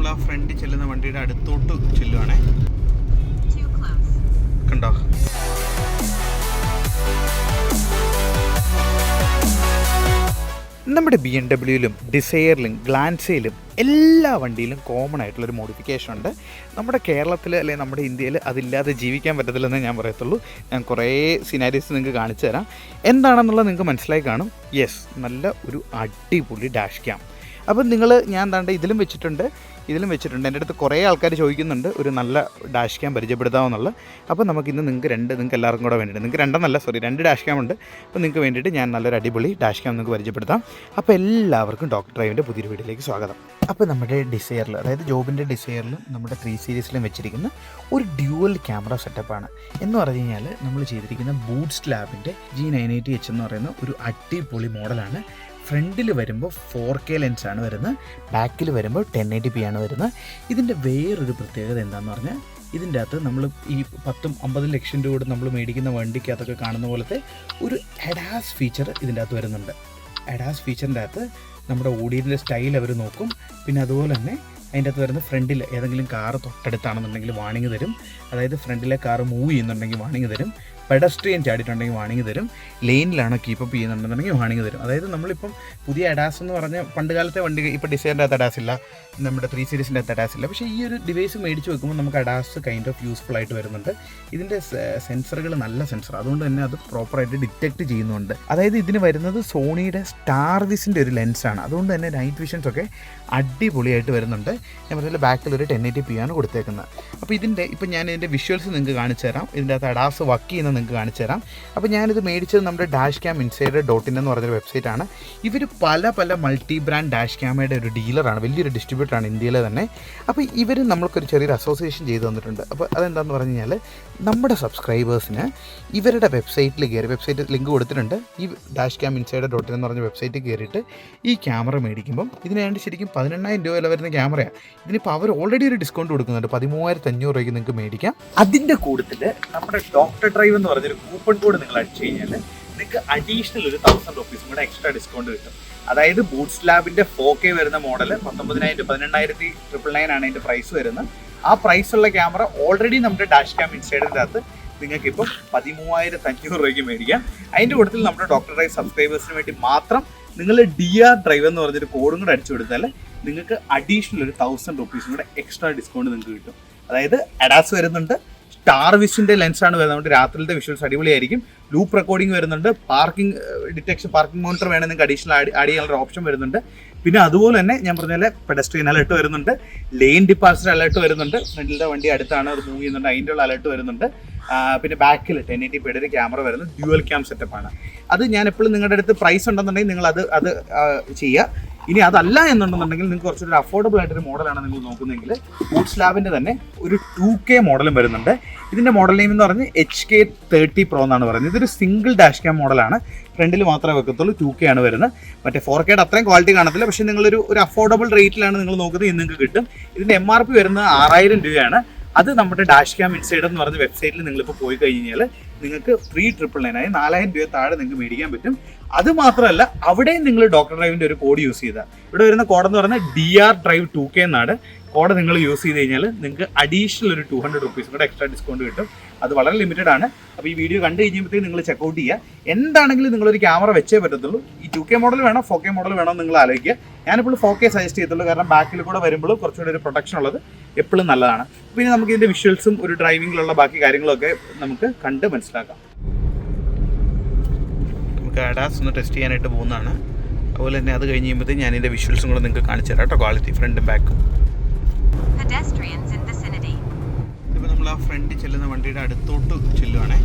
നമ്മൾ ആ ഫ്രണ്ടിൽ ചെല്ലുന്ന വണ്ടിയുടെ അടുത്തോട്ട് ചെല്ലുവാണേ. കണ്ടോ? നമ്മുടെ BMW-ലും ഡിസയറിലും ഗ്ലാൻസയിലും എല്ലാ വണ്ടിയിലും കോമൺ ആയിട്ടുള്ളൊരു മോഡിഫിക്കേഷൻ ഉണ്ട്. നമ്മുടെ കേരളത്തിൽ അല്ലെങ്കിൽ നമ്മുടെ ഇന്ത്യയിൽ അതില്ലാതെ ജീവിക്കാൻ പറ്റത്തില്ലെന്നേ ഞാൻ പറയത്തുള്ളൂ. ഞാൻ കുറേ സിനാരീസ് നിങ്ങൾക്ക് കാണിച്ചു തരാം. എന്താണെന്നുള്ളത് നിങ്ങൾക്ക് മനസ്സിലായി കാണും. യെസ്, നല്ല ഒരു അടിപൊളി ഡാഷ് ക്യാം. അപ്പം ഞാൻ എന്താണ്ട് ഇതിലും വെച്ചിട്ടുണ്ട്. എൻ്റെ അടുത്ത് കുറേ ആൾക്കാർ ചോദിക്കുന്നുണ്ട് ഒരു നല്ല ഡാഷ് ക്യാം പരിചയപ്പെടുത്താമെന്നുള്ളത്. അപ്പോൾ നമുക്കിന്ന് നിങ്ങൾക്ക് എല്ലാവർക്കും കൂടെ വേണ്ടിയിട്ട്, നിങ്ങൾക്ക് 2 ഡാഷ് ക്യാം ഉണ്ട്. അപ്പോൾ നിങ്ങൾക്ക് വേണ്ടിയിട്ട് ഞാൻ നല്ലൊരു അടിപൊളി ഡാഷ് ക്യാം നിങ്ങൾക്ക് പരിചയപ്പെടുത്താം. അപ്പോൾ എല്ലാവർക്കും ഡോക്ടർ ഡ്രൈവിൻ്റെ പുതിയൊരു വീഡിയോയിലേക്ക് സ്വാഗതം. അപ്പോൾ നമ്മുടെ ഡിസയറിൽ, അതായത് ജോബിൻ്റെ ഡിസയറിലും നമ്മുടെ 3 സീരീസിലും വെച്ചിരിക്കുന്ന ഒരു ഡ്യുവൽ ക്യാമറ സെറ്റപ്പാണ്. എന്ന് പറഞ്ഞു കഴിഞ്ഞാൽ നമ്മൾ ചെയ്തിരിക്കുന്ന ബൂട്ട്സ് ലാബിൻ്റെ G980H എന്ന് പറയുന്ന ഒരു അടിപൊളി മോഡലാണ്. ഫ്രണ്ടിൽ വരുമ്പോൾ 4K ലെൻസാണ് വരുന്നത്, ബാക്കിൽ വരുമ്പോൾ 1080p ആണ് വരുന്നത്. ഇതിൻ്റെ വേറൊരു പ്രത്യേകത എന്താണെന്ന് പറഞ്ഞാൽ, ഇതിൻ്റെ അകത്ത് നമ്മൾ ഈ 10-50 ലക്ഷം രൂപ നമ്മൾ മേടിക്കുന്ന വണ്ടിക്കകത്തൊക്കെ കാണുന്ന പോലത്തെ ഒരു ADAS ഫീച്ചർ ഇതിൻ്റെ അകത്ത് വരുന്നുണ്ട്. ADAS ഫീച്ചറിൻ്റെ അകത്ത് നമ്മുടെ ഓഡിയൻസിൻ്റെ സ്റ്റൈൽ അവർ നോക്കും. പിന്നെ അതുപോലെ തന്നെ അതിൻ്റെ അകത്ത് വരുന്ന ഫ്രണ്ടിൽ ഏതെങ്കിലും കാറ് തൊട്ടടുത്താണെന്നുണ്ടെങ്കിൽ വാണിംഗ് തരും. അതായത് ഫ്രണ്ടിലെ കാറ് മൂവ് ചെയ്യുന്നുണ്ടെങ്കിൽ വാണിംഗ് തരും. പെഡസ്ട്രിയൻ ചാടിയിട്ടുണ്ടെങ്കിൽ വാണിംഗ് തരും. ലെയിനിലാണോ കീപ്പപ്പ് ചെയ്യുന്നുണ്ടെന്നുണ്ടെങ്കിൽ വാണിംഗ് തരും. അതായത് നമ്മളിപ്പം പുതിയ ADAS എന്ന് പറഞ്ഞ പണ്ട് കാലത്തെ വണ്ടി, ഇപ്പോൾ ഡിസൈറിൻ്റെ അകത്ത് ADAS ഇല്ല, നമ്മുടെ 3 സീരീസിൻ്റെ അകത്ത് ADAS ഇല്ല. പക്ഷേ ഈ ഒരു ഡിവൈസ് മേടിച്ച് വെക്കുമ്പോൾ നമുക്ക് ADAS കൈൻഡ് ഓഫ് യൂസ്ഫുൾ ആയിട്ട് വരുന്നുണ്ട്. ഇതിൻ്റെ സെൻസറുകൾ നല്ല സെൻസർ, അതുകൊണ്ട് തന്നെ അത് പ്രോപ്പറായിട്ട് ഡിറ്റക്റ്റ് ചെയ്യുന്നുണ്ട്. അതായത് ഇതിന് വരുന്നത് സോണിയുടെ സ്റ്റാർ വിസിൻ്റെ ഒരു ലെൻസാണ്. അതുകൊണ്ട് തന്നെ നൈറ്റ് വിഷൻസ് ഒക്കെ അടിപൊളിയായിട്ട് വരുന്നുണ്ട്. ഞാൻ പറഞ്ഞാൽ ബാക്കിൽ ഒരു 1080p ആണ് കൊടുത്തേക്കുന്നത്. അപ്പോൾ ഇപ്പം ഞാൻ ഇതിൻ്റെ വിഷ്വൽസ് നിങ്ങൾക്ക് കാണിച്ചു തരാം. ഇതിൻ്റെ അകത്ത് ADAS വർക്ക് ചെയ്യുന്നത് നിങ്ങൾക്ക് കാണിച്ചു തരാം. അപ്പോൾ ഞാനിത് മേടിച്ചത് നമ്മുടെ ഡാഷ് ക്യാം ഇൻസൈഡർ.in എന്ന് പറഞ്ഞൊരു വെബ്സൈറ്റാണ്. ഇവർ പല മൾട്ടി ബ്രാൻഡ് ഡാഷ് ക്യാമയുടെ ഒരു ഡീലറാണ്, വലിയൊരു ഡിസ്ട്രിബ്യൂട്ടറാണ് ഇന്ത്യയിലെ തന്നെ. അപ്പോൾ ഇവർ നമ്മൾക്കൊരു ചെറിയൊരു അസോസിയേഷൻ ചെയ്ത് തന്നിട്ടുണ്ട്. അപ്പോൾ അതെന്താണെന്ന് പറഞ്ഞു കഴിഞ്ഞാൽ, നമ്മുടെ സബ്സ്ക്രൈബേഴ്സിന് ഇവരുടെ വെബ്സൈറ്റിൽ കയറി, വെബ്സൈറ്റ് ലിങ്ക് കൊടുത്തിട്ടുണ്ട്, ഈ ഡാഷ് ക്യാം ഇൻസൈഡർ.in എന്ന് പറഞ്ഞ വെബ്സൈറ്റിൽ കയറിയിട്ട് ഈ ക്യാമറ മേടിക്കുമ്പം ഇതിന് വേണ്ടി ശരിക്കും 10,000 രൂപ വില വരുന്ന ക്യാമറയാണ്. ഇതിനിപ്പോൾ അവർ ഓൾറെഡി ഒരു ഡിസ്കൗണ്ട് കൊടുക്കുന്നുണ്ട്. 13,500 രൂപയ്ക്ക് നിങ്ങൾക്ക് മേടിക്കാം. അതിൻ്റെ കൂട്ടത്തിൽ നമ്മുടെ ഡോക്ടർ ഡ്രൈവ് എന്ന് പറഞ്ഞൊരു കൂപ്പൺ കോഡ് നിങ്ങൾ അടിച്ചു കഴിഞ്ഞാൽ നിങ്ങൾക്ക് അഡീഷണൽ ഒരു 1,000 രൂപീസ് കൂടെ എക്സ്ട്രാ ഡിസ്കൗണ്ട് കിട്ടും. അതായത് ബൂട്ട്സ് ലാബിൻ്റെ 4K വരുന്ന മോഡൽ 18,999 ആണ് അതിൻ്റെ പ്രൈസ് വരുന്നത്. ആ പ്രൈസുള്ള ക്യാമറ ഓൾറെഡി നമ്മുടെ ഡാഷ് ക്യാം ഇൻസൈഡറിൻ്റെ അകത്ത് നിങ്ങൾക്ക് ഇപ്പോൾ 13,500 രൂപയ്ക്ക് മേടിക്കാം. അതിൻ്റെ കൂട്ടത്തിൽ നമ്മുടെ ഡോക്ടർ ഡ്രൈവ് സബ്സ്ക്രൈബേഴ്സിന് വേണ്ടി മാത്രം നിങ്ങൾ DR ഡ്രൈവ് എന്ന് പറഞ്ഞൊരു കോഡും കൂടെ അടിച്ചു കൊടുത്താൽ നിങ്ങൾക്ക് അഡീഷണൽ ഒരു 1,000 രൂപീസും കൂടെ എക്സ്ട്രാ ഡിസ്കൗണ്ട് നിങ്ങൾക്ക് കിട്ടും. അതായത് ADAS വരുന്നുണ്ട്, സ്റ്റാർ വിസിൻ്റെ ലെൻസാണ് വരുന്നത്, രാത്രിയിലത്തെ വിഷ്വൽസ് അടിപൊളിയായിരിക്കും. ലൂപ്പ് റെക്കോർഡിംഗ് വരുന്നുണ്ട്, പാർക്കിംഗ് ഡിറ്റക്ഷൻ, പാർക്കിംഗ് മോണിറ്റർ വേണമെങ്കിൽ നിങ്ങൾക്ക് അഡീഷണൽ ആഡ് ചെയ്യാനുള്ള ഓപ്ഷൻ വരുന്നുണ്ട്. പിന്നെ അതുപോലെ തന്നെ ഞാൻ പറഞ്ഞാൽ പെഡസ്ട്രിയൻ അലേർട്ട് വരുന്നുണ്ട്, ലെയിൻ ഡിപ്പാർച്ചർ അലേർട്ട് വരുന്നുണ്ട്, ഫ്രണ്ടിലെ വണ്ടി അടുത്താണ് അത് മൂവ് ചെയ്യുന്നുണ്ട് അതിൻ്റെ ഉള്ള അലേർട്ട് വരുന്നുണ്ട്. പിന്നെ ബാക്കിൽ 1080p ഒരു ക്യാമറ വരുന്നത് ഡ്യുവൽ ക്യാം സെറ്റപ്പാണ്. അത് ഞാൻ എപ്പോഴും നിങ്ങളുടെ അടുത്ത് പ്രൈസ് ഉണ്ടെന്നുണ്ടെങ്കിൽ നിങ്ങൾ അത് ചെയ്യുക. ഇനി അതല്ല എന്നുണ്ടെന്നുണ്ടെങ്കിൽ നിങ്ങൾക്ക് കുറച്ചൊരു അഫോർഡബിൾ ആയിട്ടൊരു മോഡലാണ് നിങ്ങൾ നോക്കുന്നതെങ്കിൽ ബൂട്ട്സ് ലാബിൻ്റെ തന്നെ ഒരു 2K മോഡലും വരുന്നുണ്ട്. ഇതിൻ്റെ മോഡൽ നെയിം എന്ന് പറഞ്ഞ് HK30 Pro എന്നാണ് പറയുന്നത്. ഇതൊരു സിംഗിൾ ഡാഷ് ക്യാം മോഡലാണ്, ഫ്രണ്ടിൽ മാത്രമേ വെക്കത്തുള്ളൂ. 2K ആണ് വരുന്നത്. മറ്റേ 4K അത്രയും ക്വാളിറ്റി കാണത്തില്ല. പക്ഷേ നിങ്ങളൊരു അഫോർഡബിൾ റേറ്റിലാണ് നിങ്ങൾ നോക്കുന്നത്, ഇത് നിങ്ങൾക്ക് കിട്ടും. ഇതിൻ്റെ MRP വരുന്നത് 6,000 രൂപയാണ്. അത് നമ്മുടെ ഡാഷ് ക്യാം ഇൻസൈഡർ എന്ന് പറഞ്ഞ വെബ്സൈറ്റിൽ നിങ്ങളിപ്പോൾ പോയി കഴിഞ്ഞാൽ നിങ്ങൾക്ക് 3,999 4,000 രൂപ താഴെ നിങ്ങൾക്ക് മേടിക്കാൻ പറ്റും. അത് മാത്രമല്ല, അവിടെയും നിങ്ങൾ ഡോക്ടർ ഡ്രൈവിൻ്റെ ഒരു കോഡ് യൂസ് ചെയ്താൽ, ഇവിടെ വരുന്ന കോഡെന്ന് പറഞ്ഞാൽ DR ഡ്രൈവ് 2K എന്നാണ്. കോഡ് നിങ്ങൾ യൂസ് ചെയ്ത് കഴിഞ്ഞാൽ നിങ്ങൾക്ക് അഡീഷണൽ ഒരു 200 രൂപീസ് കൂടെ എക്സ്ട്രാ ഡിസ്കൗണ്ട് കിട്ടും. അത് വളരെ ലിമിറ്റഡ് ആണ്. അപ്പോൾ ഈ വീഡിയോ കണ്ടു കഴിയുമ്പോഴത്തേക്ക് നിങ്ങൾ ചെക്കൗട്ട് ചെയ്യുക. എന്താണെങ്കിലും നിങ്ങളൊരു ക്യാമറ വെച്ചേ പറ്റത്തുള്ളൂ. ഈ 2K മോഡൽ വേണോ 4K മോഡൽ വേണോ നിങ്ങൾ ആലോചിക്കുക. ഞാനിപ്പോൾ 4K സജസ്റ്റ് ചെയ്യത്തുള്ളൂ, കാരണം ബാക്കിൽ കൂടെ വരുമ്പോഴും കുറച്ചുകൂടി ഒരു പ്രൊട്ടക്ഷൻ ഉള്ളത് എപ്പോഴും നല്ലതാണ്. പിന്നെ നമുക്ക് ഇതിൻ്റെ വിഷ്വൽസും ഒരു ഡ്രൈവിങ്ങിലുള്ള ബാക്കി കാര്യങ്ങളൊക്കെ നമുക്ക് കണ്ട് മനസ്സിലാക്കാം. നമുക്ക് ADAS ഒന്ന് ടെസ്റ്റ് ചെയ്യാനായിട്ട് പോകുന്നതാണ്. അതുപോലെ തന്നെ അത് കഴിഞ്ഞ് കഴിയുമ്പോഴത്തേക്ക് ഞാൻ ഇതിൻ്റെ വിഷ്വൽസും കൂടെ നിങ്ങൾക്ക് കാണിച്ചു തരാം കേട്ടോ, ക്വാളിറ്റി ഫ്രണ്ടും ബാക്കും. ഇപ്പോൾ നമ്മൾ ആ ഫ്രണ്ടിൽ ചെല്ലുന്ന വണ്ടിയുടെ അടുത്തോട്ട് ചെല്ലുവാണേ.